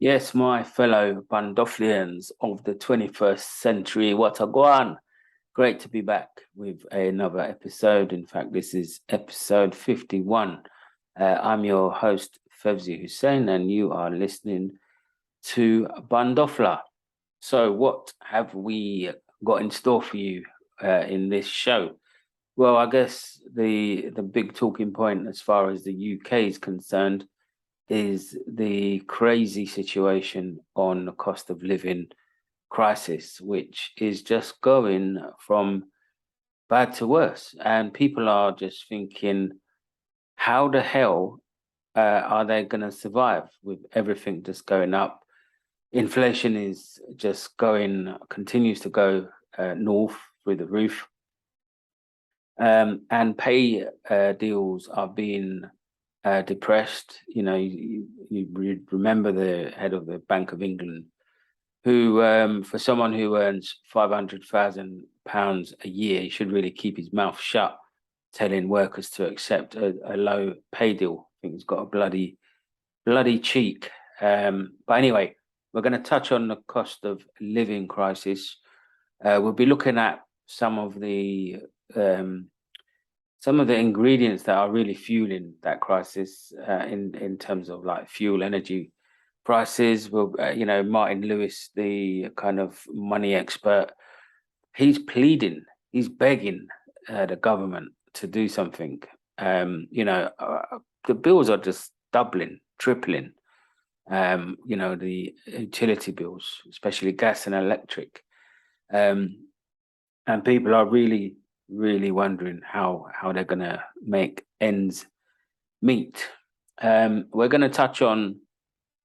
Yes, my fellow Bandoflians of the 21st century, what a guan. Great to be back with another episode. In fact, this is episode 51. I'm your host, Fevzi Hussein, and you are listening to Bandofla. So, what have we got in store for you in this show? Well, I guess the big talking point as far as the UK is concerned is the crazy situation on the cost of living crisis, which is just going from bad to worse. And people are just thinking, how the hell are they going to survive with everything just going up? Inflation is just continues to go north through the roof. And pay deals are being depressed. You know, you remember the head of the Bank of England, who, for someone who earns £500,000 a year, he should really keep his mouth shut, telling workers to accept a low pay deal. I think he's got a bloody cheek. But anyway, we're going to touch on the cost of living crisis. We'll be looking at um, some of the ingredients that are really fueling that crisis in terms of like fuel, energy prices. Well, Martin Lewis, the kind of money expert, he's pleading, he's begging the government to do something. The bills are just doubling, tripling. The utility bills, especially gas and electric, and people are really wondering how they're going to make ends meet. We're going to touch on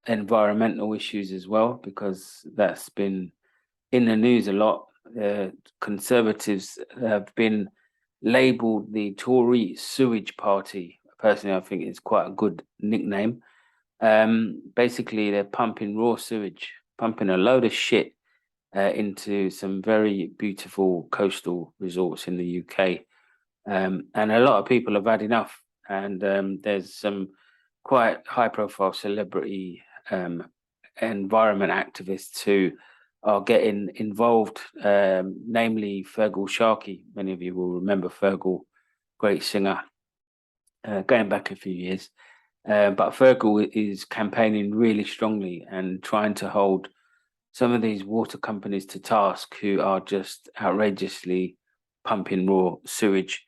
environmental issues as well, because that's been in the news a lot. Conservatives have been labelled the Tory sewage party. Personally, I think it's quite a good nickname. Basically, they're pumping raw sewage, pumping a load of shit into some very beautiful coastal resorts in the UK. And a lot of people have had enough. And there's some quite high profile celebrity environment activists who are getting involved, namely Fergal Sharkey. Many of you will remember Fergal, great singer, going back a few years. But Fergal is campaigning really strongly and trying to hold some of these water companies to task who are just outrageously pumping raw sewage.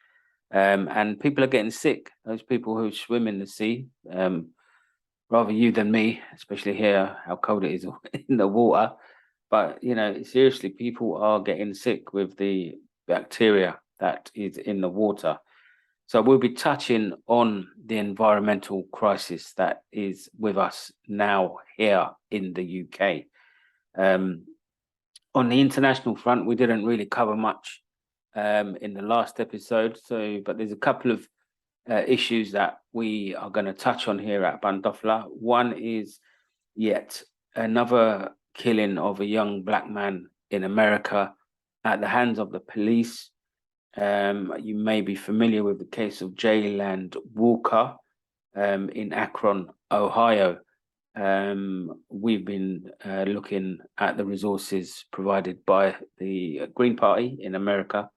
And people are getting sick. Those people who swim in the sea, rather you than me, especially here, how cold it is in the water. But, seriously, people are getting sick with the bacteria that is in the water. So we'll be touching on the environmental crisis that is with us now here in the UK. On the international front, we didn't really cover much in the last episode. But there's a couple of issues that we are going to touch on here at Bandofla. One is yet another killing of a young black man in America at the hands of the police. You may be familiar with the case of Jayland Walker in Akron, Ohio. We've been looking at the resources provided by the Green Party in America,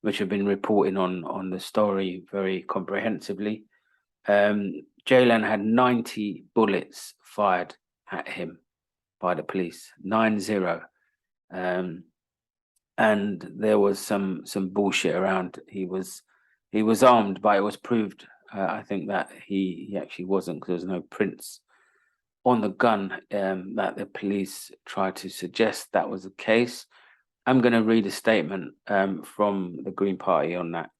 which have been reporting on the story very comprehensively. Jayland had 90 bullets fired at him by the police, 90. And there was some bullshit around. He was armed, but it was proved, I think, that he actually wasn't, because there was no prints on the gun that the police tried to suggest that was the case. I'm going to read a statement from the Green Party on that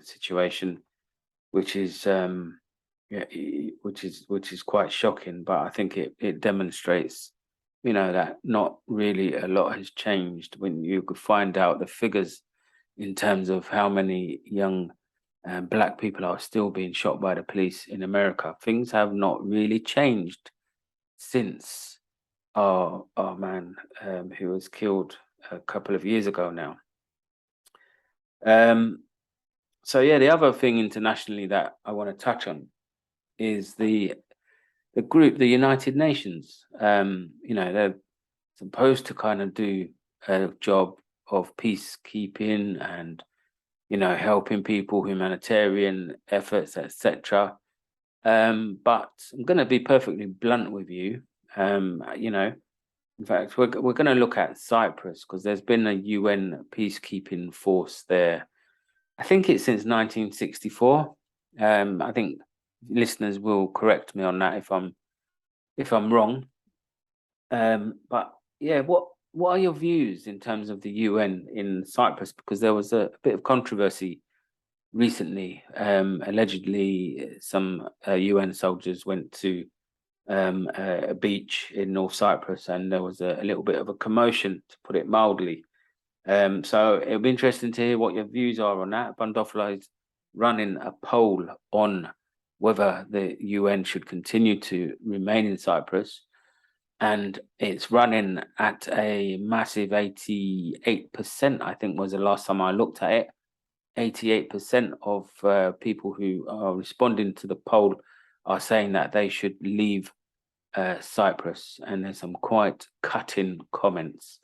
situation, which is quite shocking. But I think it demonstrates, that not really a lot has changed when you could find out the figures in terms of how many young black people are still being shot by the police in America. Things have not really changed since our man who was killed a couple of years ago now. The other thing internationally that I want to touch on is the the group, the United Nations. They're supposed to kind of do a job of peacekeeping and helping people, humanitarian efforts, etc. But I'm going to be perfectly blunt with you. In fact, we're going to look at Cyprus because there's been a UN peacekeeping force there. I think it's since 1964. I think listeners will correct me on that if I'm wrong. But yeah, what are your views in terms of the UN in Cyprus? Because there was a bit of controversy recently. Allegedly, some UN soldiers went to a beach in North Cyprus, and there was a little bit of a commotion, to put it mildly. So it'll be interesting to hear what your views are on that. Bandofla is running a poll on whether the UN should continue to remain in Cyprus, and it's running at a massive 88%, I think was the last time I looked at it. 88% of people who are responding to the poll are saying that they should leave Cyprus, and there's some quite cutting comments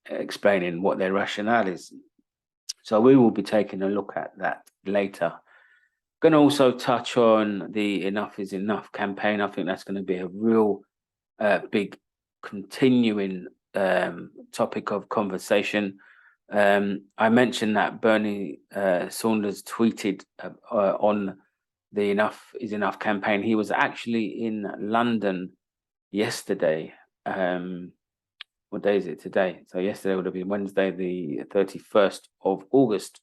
explaining what their rationale is. So we will be taking a look at that later. Going to also touch on the Enough is Enough campaign. I think that's going to be a real big continuing topic of conversation. I mentioned that Bernie Sanders tweeted on the Enough is Enough campaign. He was actually in London yesterday. What day is it today? So yesterday would have been Wednesday, the 31st of August.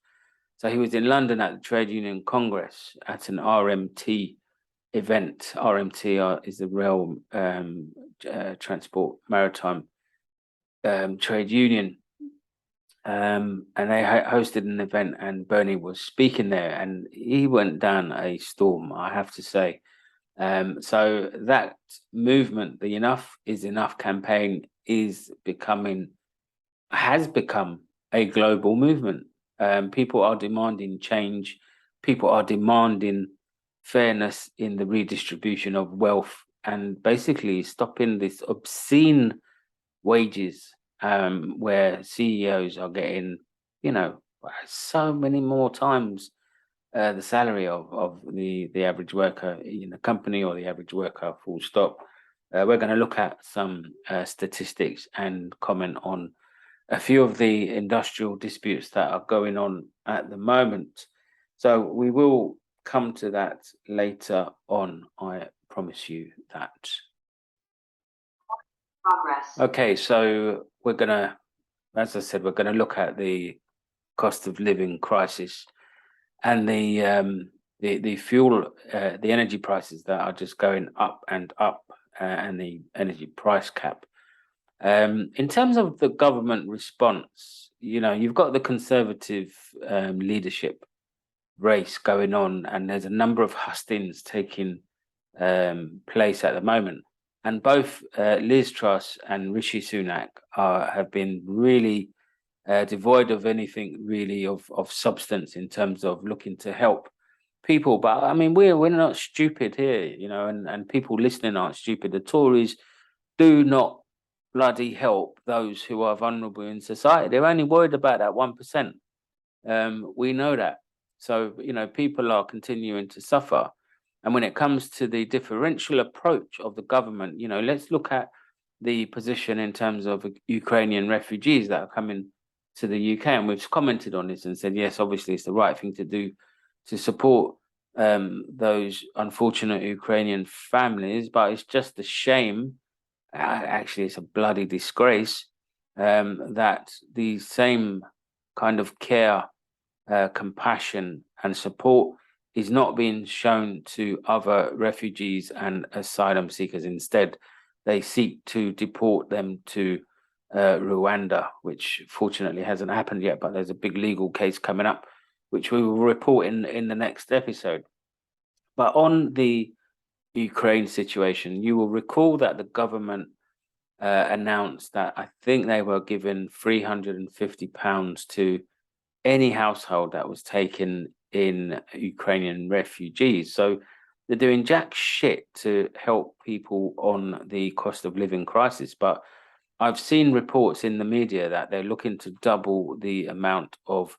So he was in London at the Trade Union Congress at an RMT event. RMT is the Rail Transport Maritime Trade Union. And they hosted an event, and Bernie was speaking there, and he went down a storm, I have to say. So that movement, the Enough is Enough campaign, has become a global movement. People are demanding change. People are demanding fairness in the redistribution of wealth, and basically stopping this obscene wages where CEOs are getting, so many more times the salary of the average worker in a company, or the average worker full stop. We're going to look at some statistics and comment on a few of the industrial disputes that are going on at the moment. So we will come to that later on, I promise you that. Progress. Okay, so we're going to, as I said, we're going to look at the cost of living crisis and the fuel, the energy prices that are just going up and up, and the energy price cap. In terms of the government response, you've got the Conservative leadership race going on, and there's a number of hustings taking place at the moment. And both Liz Truss and Rishi Sunak have been really devoid of anything really of substance in terms of looking to help people. But I mean, we're not stupid here, and people listening aren't stupid. The Tories do not bloody help those who are vulnerable in society. They're only worried about that 1%. We know that. So, people are continuing to suffer. And when it comes to the differential approach of the government, let's look at the position in terms of Ukrainian refugees that are coming to the UK. And we've commented on this and said, yes, obviously it's the right thing to do to support those unfortunate Ukrainian families. But it's just a shame, actually it's a bloody disgrace, that the same kind of care, compassion and support is not being shown to other refugees and asylum seekers. Instead, they seek to deport them to Rwanda, which fortunately hasn't happened yet, but there's a big legal case coming up, which we will report in the next episode. But on the Ukraine situation, you will recall that the government announced that I think they were given £350 to any household that was taken in Ukrainian refugees. So they're doing jack shit to help people on the cost of living crisis. But I've seen reports in the media that they're looking to double the amount of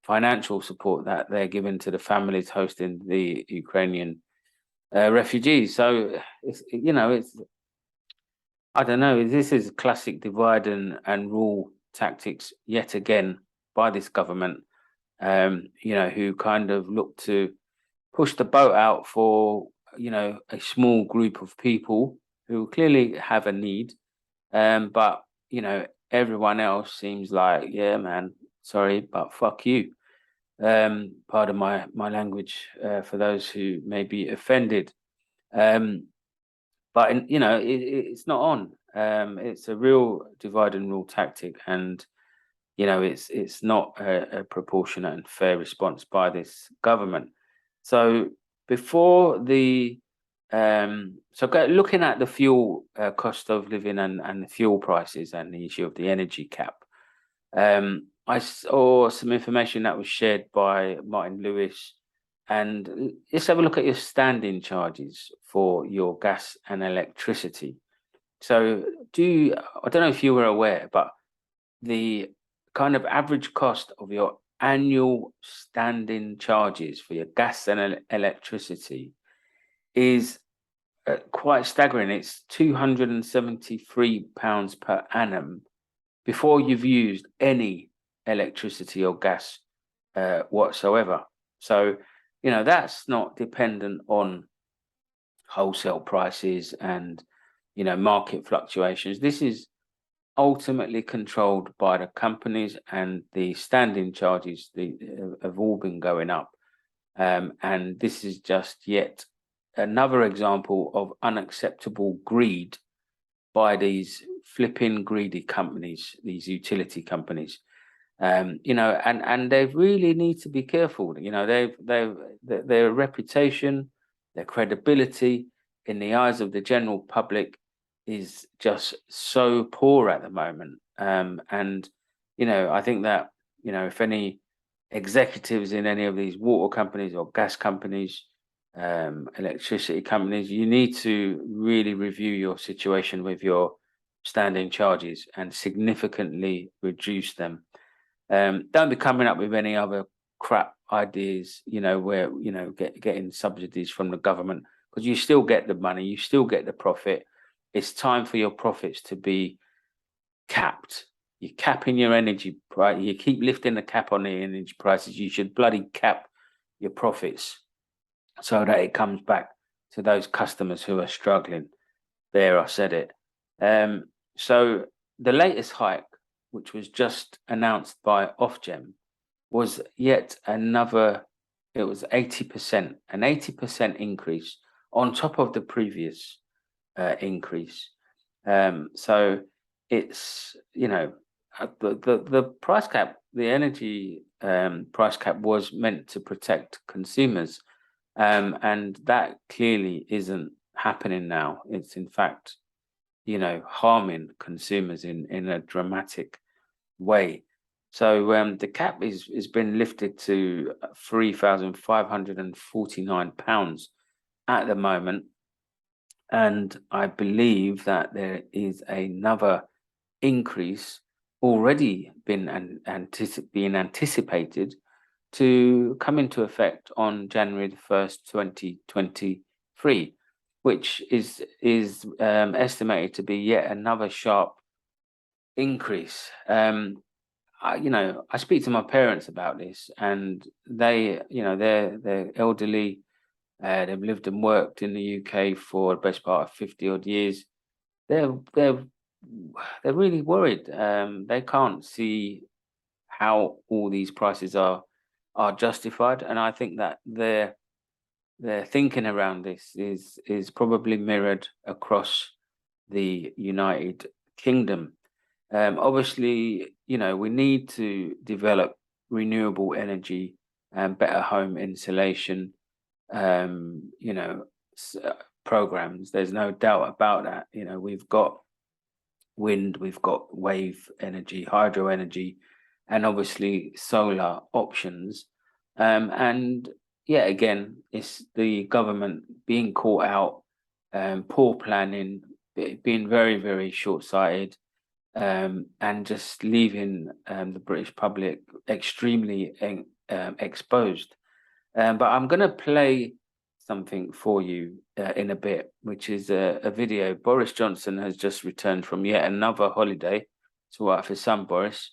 financial support that they're giving to the families hosting the Ukrainian refugees. So it's I don't know. This is classic divide and rule tactics yet again by this government. Who kind of look to push the boat out for a small group of people who clearly have a need. But everyone else seems like, yeah, man, sorry, but fuck you. Pardon my language for those who may be offended. But it's not on. It's a real divide and rule tactic, and it's not a proportionate and fair response by this government. So before the looking at the fuel cost of living and the fuel prices and the issue of the energy cap, I saw some information that was shared by Martin Lewis, and let's have a look at your standing charges for your gas and electricity. So I don't know if you were aware, but the kind of average cost of your annual standing charges for your gas and electricity is quite staggering. It's £273 per annum before you've used any electricity or gas whatsoever. So, that's not dependent on wholesale prices and, market fluctuations. This is ultimately controlled by the companies, and the standing charges have all been going up. And this is just yet another example of unacceptable greed by these flipping greedy companies, these utility companies. And they really need to be careful. Their reputation, their credibility in the eyes of the general public is just so poor at the moment. And I think that if any executives in any of these water companies or gas companies, electricity companies, you need to really review your situation with your standing charges and significantly reduce them. Don't be coming up with any other crap ideas, where getting subsidies from the government, because you still get the money, you still get the profit. It's time for your profits to be capped. You're capping your energy price. You keep lifting the cap on the energy prices. You should bloody cap your profits so that it comes back to those customers who are struggling. There, I said it. So the latest hike, which was just announced by Ofgem, was yet another. It was 80%, an 80% increase on top of the previous increase. So it's the price cap, the energy price cap was meant to protect consumers, and that clearly isn't happening now. It's in fact harming consumers in a dramatic way. So the cap is been lifted to £3,549 at the moment, and I believe that there is another increase already being anticipated to come into effect on January the 1st, 2023, which is estimated to be yet another sharp increase. I speak to my parents about this, and they're elderly. They've lived and worked in the UK for the best part of 50 odd years. They're really worried. They can't see how all these prices are justified, and I think that their thinking around this is probably mirrored across the United Kingdom. Obviously, we need to develop renewable energy and better home insulation, programs. There's no doubt about that. We've got wind, we've got wave energy, hydro energy, and obviously solar options. And yet again, it's the government being caught out, poor planning, being very, very short-sighted, and just leaving the British public extremely exposed. But I'm going to play something for you in a bit, which is a video. Boris Johnson has just returned from yet another holiday. It's all right for some, Boris.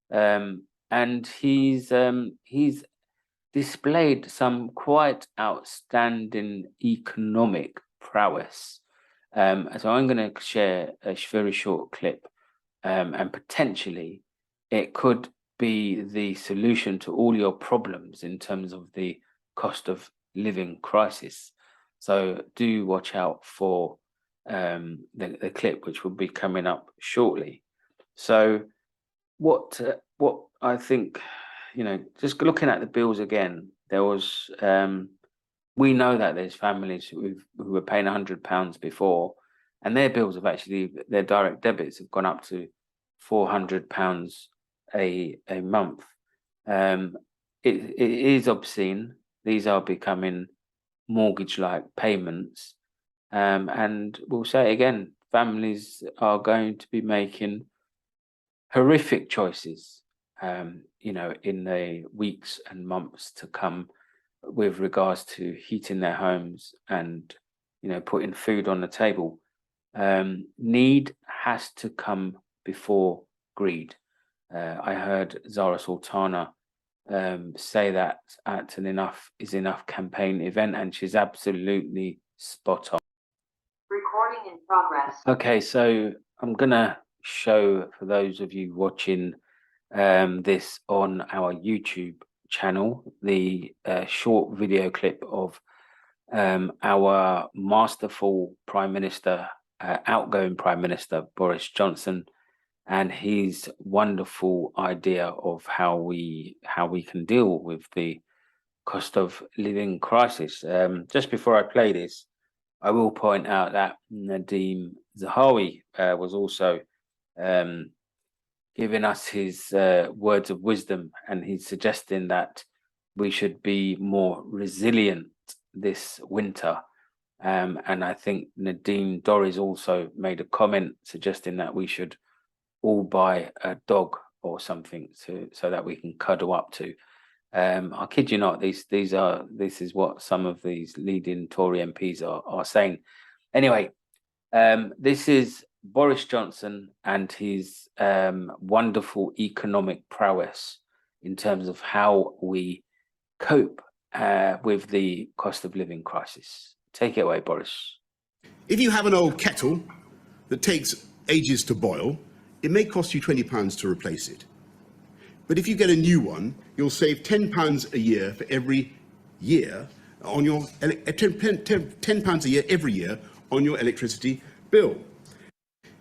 And he's displayed some quite outstanding economic prowess. So I'm going to share a very short clip, and potentially it could be the solution to all your problems in terms of the cost of living crisis. So do watch out for the clip, which will be coming up shortly. So what I think, just looking at the bills again, there was we know that there's families who were paying £100 before, and their bills have actually, their direct debits have gone up to £400 a month. It is obscene. These are becoming mortgage-like payments, and we'll say it again, families are going to be making horrific choices, in the weeks and months to come, with regards to heating their homes and, putting food on the table. Need has to come before greed. I heard Zara Sultana say that at an Enough is Enough campaign event, and she's absolutely spot on. Recording in progress. Okay, so I'm gonna show, for those of you watching this on our YouTube channel, the short video clip of our masterful Prime Minister, outgoing Prime Minister Boris Johnson, and his wonderful idea of how we can deal with the cost of living crisis. Just before I play this, I will point out that Nadeem Zahawi was also giving us his words of wisdom, and he's suggesting that we should be more resilient this winter. And I think Nadine Dorries also made a comment suggesting that we should all buy a dog or something so that we can cuddle up to. I kid you not, this is what some of these leading Tory MPs are saying. Anyway, this is Boris Johnson and his wonderful economic prowess in terms of how we cope with the cost of living crisis. Take it away, Boris. If you have an old kettle that takes ages to boil, it may cost you £20 to replace it. But if you get a new one, you'll save £10 a year for every year on your £10 a year every year on your electricity bill.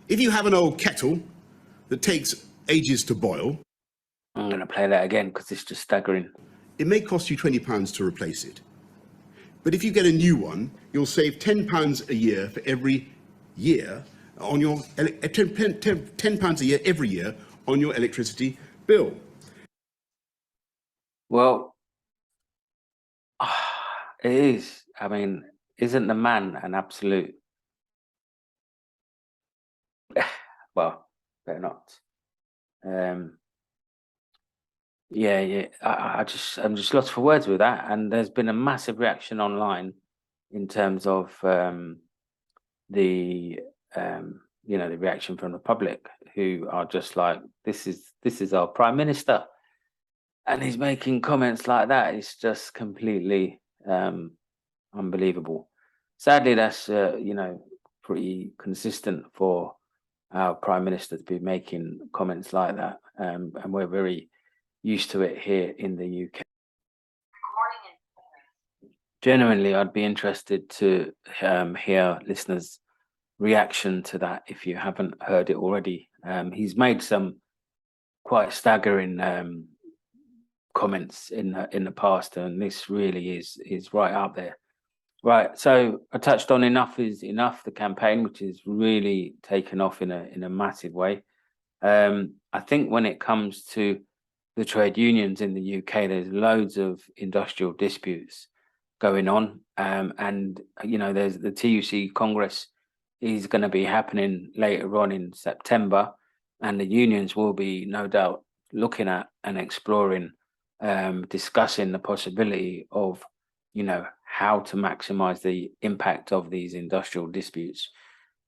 If you have an old kettle that takes ages to boil, I'm going to play that again because it's just staggering. It may cost you £20 to replace it. But if you get a new one, you'll save £10 a year for every year on your £10 a year every year on your electricity bill. Well, it is. I mean, isn't the man an absolute? Well, better not. Yeah. I'm just lost for words with that. And there's been a massive reaction online in terms of the reaction from the public, who are just like, this is our Prime Minister, and he's making comments like that. It's just completely unbelievable. Sadly, that's pretty consistent for our Prime Minister to be making comments like that, and we're very used to it here in the UK. Genuinely, I'd be interested to hear listeners' reaction to that if you haven't heard it already. He's made some quite staggering comments in the past, and this really is right up there. Right, so I touched on Enough is Enough, the campaign, which is really taken off in a massive way. I think when it comes to the trade unions in the UK, there's loads of industrial disputes, going on. And, you know, there's the TUC Congress is going to be happening later on in September, and the unions will be no doubt looking at and exploring, discussing the possibility of, you know, how to maximize the impact of these industrial disputes,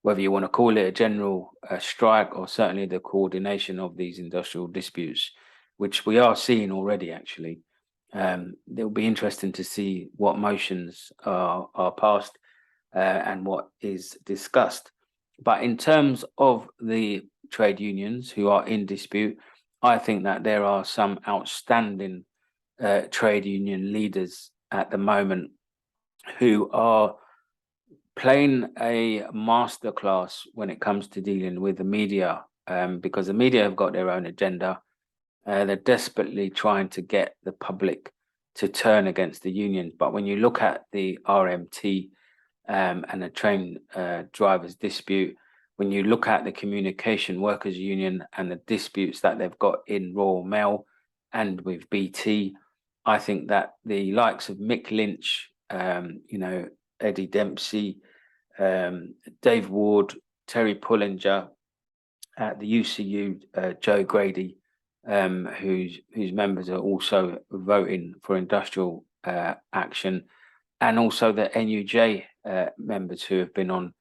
whether you want to call it a general strike or certainly the coordination of these industrial disputes, which we are seeing already, actually. It'll be interesting to see what motions are passed and what is discussed. But in terms of the trade unions who are in dispute, I think that there are some outstanding trade union leaders at the moment who are playing a masterclass when it comes to dealing with the media, because the media have got their own agenda. They're desperately trying to get the public to turn against the unions. But when you look at the RMT and the train drivers dispute, when you look at the Communication Workers Union and the disputes that they've got in Royal Mail and with BT, I think that the likes of Mick Lynch, you know, Eddie Dempsey, Dave Ward, Terry Pullinger, at the UCU, Joe Grady, whose members are also voting for industrial action, and also the NUJ members who have been on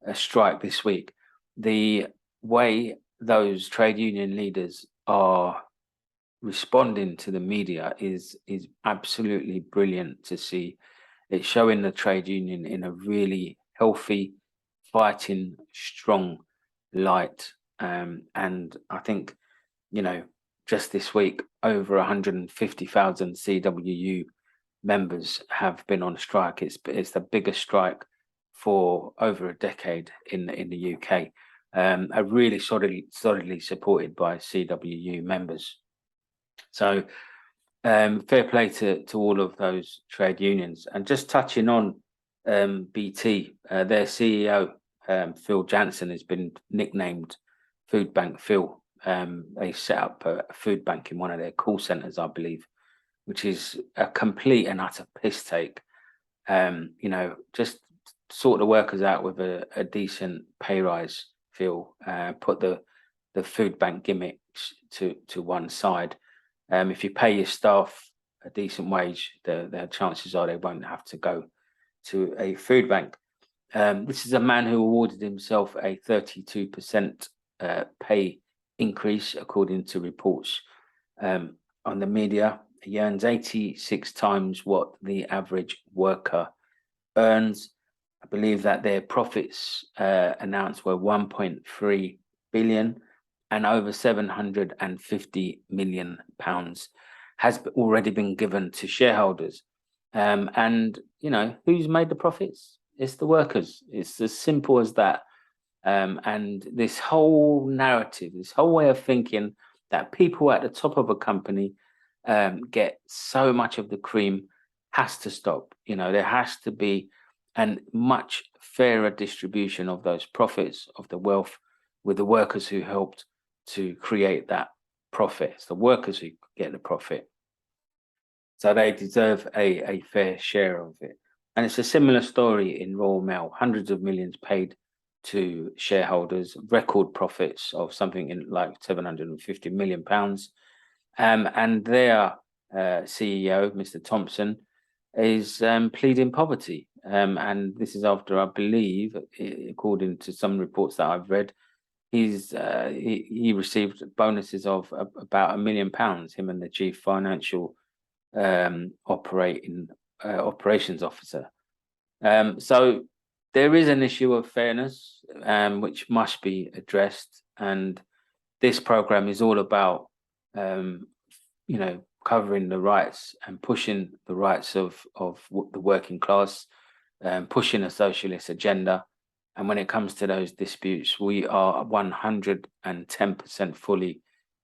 a strike this week. The way those trade union leaders are responding to the media is absolutely brilliant to see. It's showing the trade union in a really healthy, fighting, strong light. And I think, you know, just this week, over 150,000 CWU members have been on strike. It's the biggest strike for over a decade in the UK. Are really solidly supported by CWU members. So fair play to all of those trade unions. And just touching on BT, their CEO Phil Jansen has been nicknamed Food Bank Phil. They set up a food bank in one of their call centers, I believe, which is a complete and utter piss take. You know, just sort the workers out with a decent pay rise, Phil. Put the food bank gimmicks to one side. If you pay your staff a decent wage, the chances are they won't have to go to a food bank. This is a man who awarded himself a 32% pay increase, according to reports on the media. He earns 86 times what the average worker earns. I believe that their profits announced were 1.3 billion, and over 750 million pounds has already been given to shareholders. And, you know, who's made the profits? It's the workers. It's as simple as that. And this whole narrative, this whole way of thinking that people at the top of a company get so much of the cream has to stop. You know, there has to be a much fairer distribution of those profits, of the wealth, with the workers who helped to create that profit. It's the workers who get the profit. So they deserve a fair share of it. And it's a similar story in Royal Mail. Hundreds of millions paid to shareholders, record profits of something in like 750 million pounds. And their CEO, Mr. Thompson, is pleading poverty. And this is after, I believe, according to some reports that I've read, he received bonuses of about £1 million, him and the chief financial operations officer. So there is an issue of fairness which must be addressed, and this program is all about you know, covering the rights and pushing the rights of the working class, pushing a socialist agenda. And when it comes to those disputes, we are 110% fully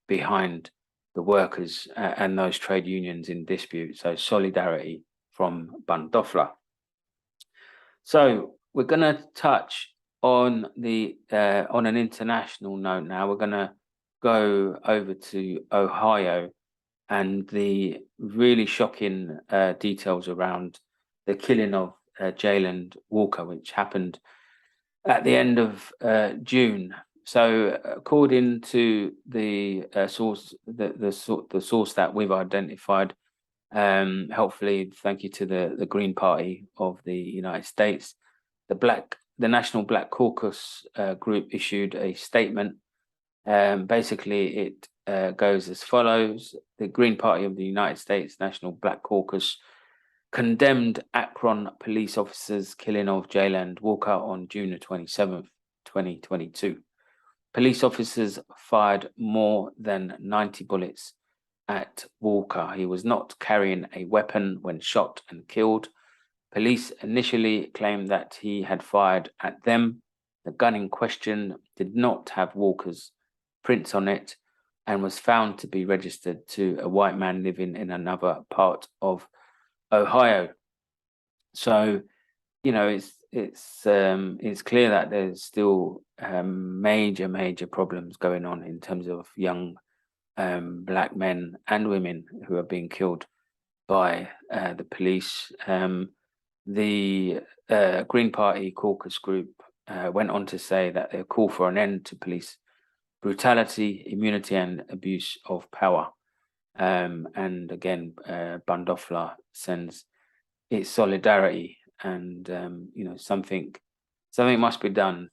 behind the workers and those trade unions in dispute. So solidarity from Bandofla. So we're going to touch on on an international note now. We're going to go over to Ohio and the really shocking details around the killing of Jayland Walker, which happened at the end of June. So, according to the source, the source that we've identified, helpfully, thank you to the Green Party of the United States, the National Black Caucus group issued a statement. Basically, it goes as follows: the Green Party of the United States National Black Caucus condemned Akron police officers' killing of Jayland Walker on June the 27th, 2022. Police officers fired more than 90 bullets at Walker. He was not carrying a weapon when shot and killed. Police initially claimed that he had fired at them. The gun in question did not have Walker's prints on it and was found to be registered to a white man living in another part of Ohio. So, you know, it's clear that there's still major problems going on in terms of young black men and women who are being killed by the police. The Green Party caucus group went on to say that they call for an end to police brutality, immunity, and abuse of power. And again, Bandofla sends its solidarity, and you know, something must be done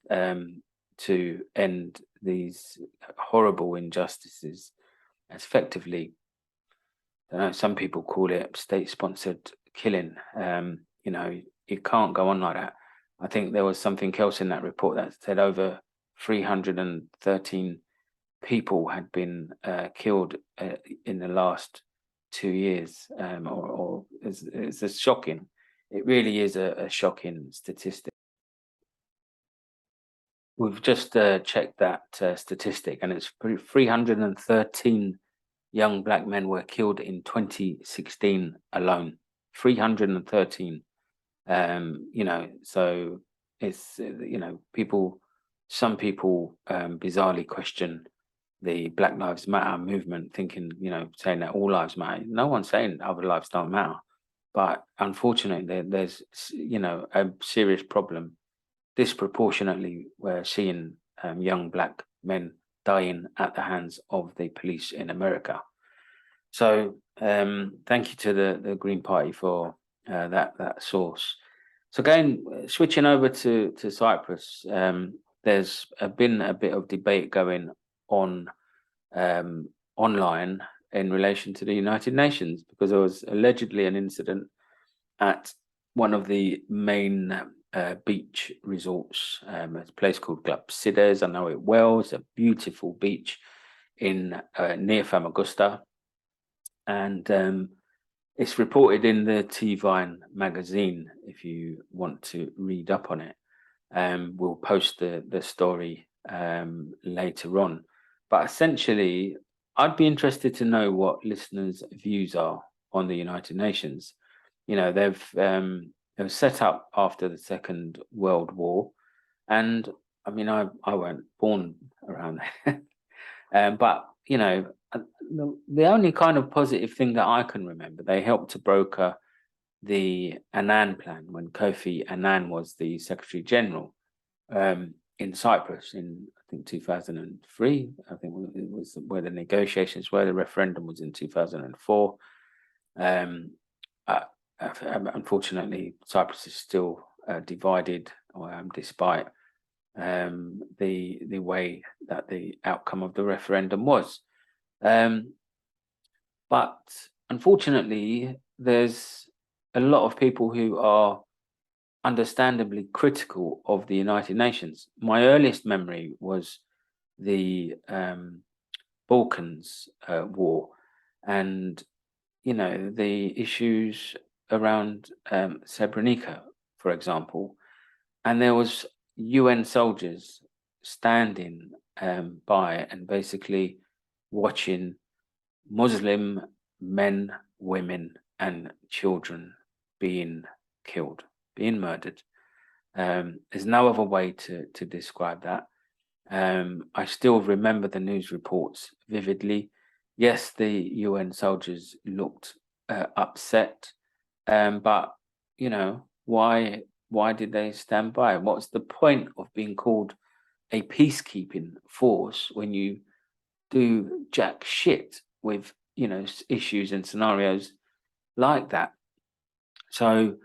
to end these horrible injustices. As effectively, I don't know, some people call it state-sponsored killing. You know, it can't go on like that. I think there was something else in that report that said over 313 people had been killed in the last 2 years, or it's a shocking. It really is a shocking statistic. We've just checked that statistic, and it's 313 young black men were killed in 2016 alone. 313. You know, so it's you know, some people bizarrely question the Black Lives Matter movement, thinking, you know, saying that all lives matter. No one's saying other lives don't matter, but unfortunately, there's, you know, a serious problem. Disproportionately, we're seeing young black men dying at the hands of the police in America. So, thank you to the Green Party for that source. So, again, switching over to Cyprus, there's been a bit of debate going on online in relation to the United Nations, because there was allegedly an incident at one of the main beach resorts, a place called Glapsides. I know it well. It's a beautiful beach in near Famagusta, and it's reported in the T-Vine magazine. If you want to read up on it, we'll post the story later on. But essentially, I'd be interested to know what listeners' views are on the United Nations. You know, they were set up after the Second World War, and I mean, I weren't born around then, but you know, the only kind of positive thing that I can remember, they helped to broker the Annan plan when Kofi Annan was the Secretary General in Cyprus in, I think, 2003. I think it was where the negotiations were. The referendum was in 2004. Unfortunately, Cyprus is still divided, despite the way that the outcome of the referendum was. But unfortunately, there's a lot of people who are understandably critical of the United Nations. My earliest memory was the Balkans war, and you know, the issues around Srebrenica, for example, and there was UN soldiers standing by and basically watching Muslim men, women, and children being killed, being murdered. There's no other way to describe that. I still remember the news reports vividly. Yes, the UN soldiers looked upset, but you know, why did they stand by? What's the point of being called a peacekeeping force when you do jack shit with, you know, issues and scenarios like that? So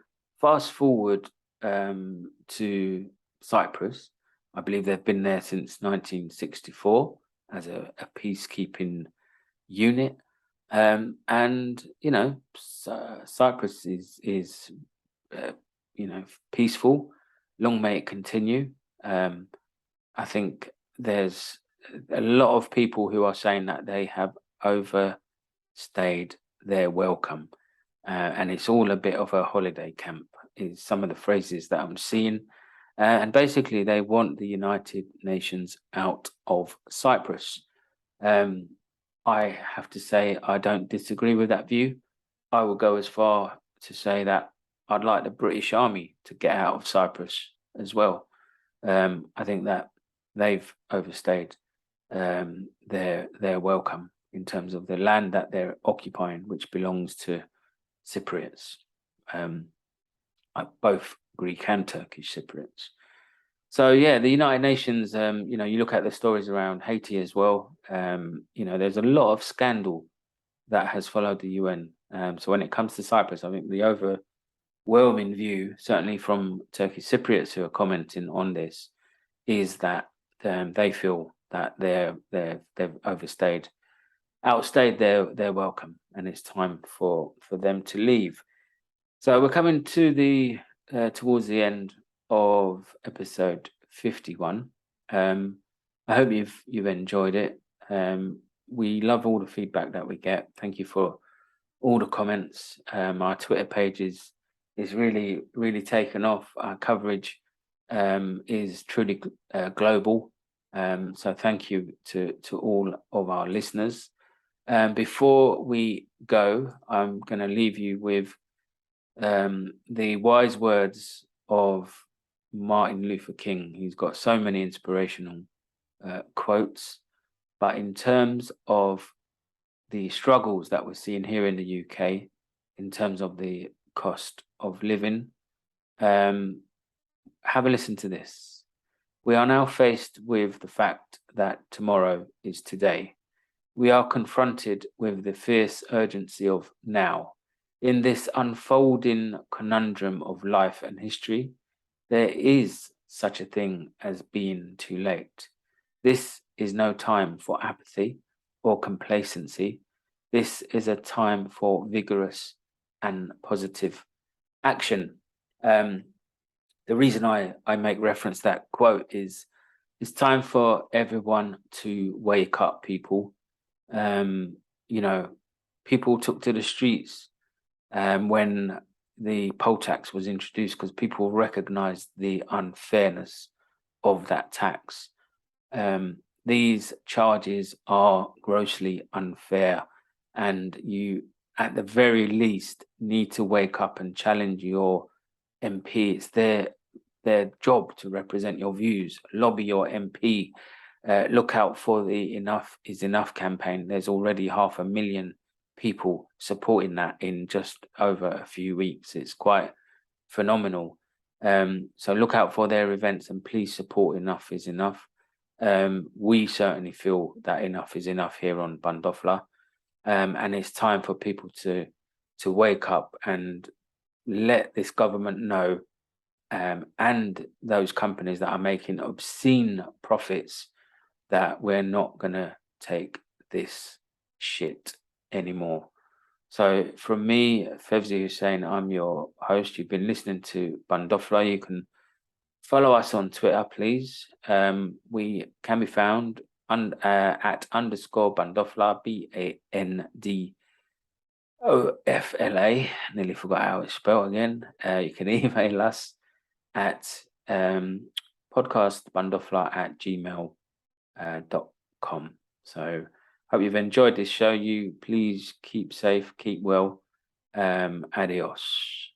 fast forward to Cyprus. I believe they've been there since 1964 as a peacekeeping unit. And you know, Cyprus is you know, peaceful. Long may it continue. I think there's a lot of people who are saying that they have overstayed their welcome, and it's all a bit of a holiday camp. Is some of the phrases that I'm seeing, and basically they want the United Nations out of Cyprus. I have to say I don't disagree with that view. I will go as far to say that I'd like the British Army to get out of Cyprus as well. I think that they've overstayed their welcome in terms of the land that they're occupying, which belongs to Cypriots, both Greek and Turkish Cypriots. So yeah, the United Nations, you know, you look at the stories around Haiti as well. You know, there's a lot of scandal that has followed the UN. So when it comes to Cyprus, I think the overwhelming view, certainly from Turkish Cypriots who are commenting on this, is that they feel that they've outstayed their welcome, and it's time for them to leave. So we're coming to the towards the end of episode 51. I hope you've enjoyed it. We love all the feedback that we get. Thank you for all the comments. Our Twitter page is really taken off. Our coverage is truly global. So thank you to all of our listeners. Before we go, I'm going to leave you with the wise words of Martin Luther King. He's got so many inspirational quotes, but in terms of the struggles that we're seeing here in the UK, in terms of the cost of living, have a listen to this. We are now faced with the fact that tomorrow is today. We are confronted with the fierce urgency of now. In this unfolding conundrum of life and history, there is such a thing as being too late. This is no time for apathy or complacency. This is a time for vigorous and positive action. The reason I make reference to that quote is it's time for everyone to wake up, people. You know, people took to the streets when the poll tax was introduced because people recognized the unfairness of that tax. These charges are grossly unfair, and you, at the very least, need to wake up and challenge your MP. It's their job to represent your views. Lobby your MP. Look out for the Enough is Enough campaign. There's already 500,000 people supporting that in just over a few weeks. It's quite phenomenal. So look out for their events and please support Enough is Enough. We certainly feel that enough is enough here on Bandofla, and it's time for people to wake up and let this government know, and those companies that are making obscene profits, that we're not going to take this shit anymore. So from me, Fevzi Hussein, I'm your host. You've been listening to Bandofla. You can follow us on Twitter, please. We can be found at _Bandofla, BANDOFLA. Nearly forgot how it's spelled again. You can email us at podcastbandofla@gmail.com. So hope you've enjoyed this show. You please keep safe, keep well. Adios.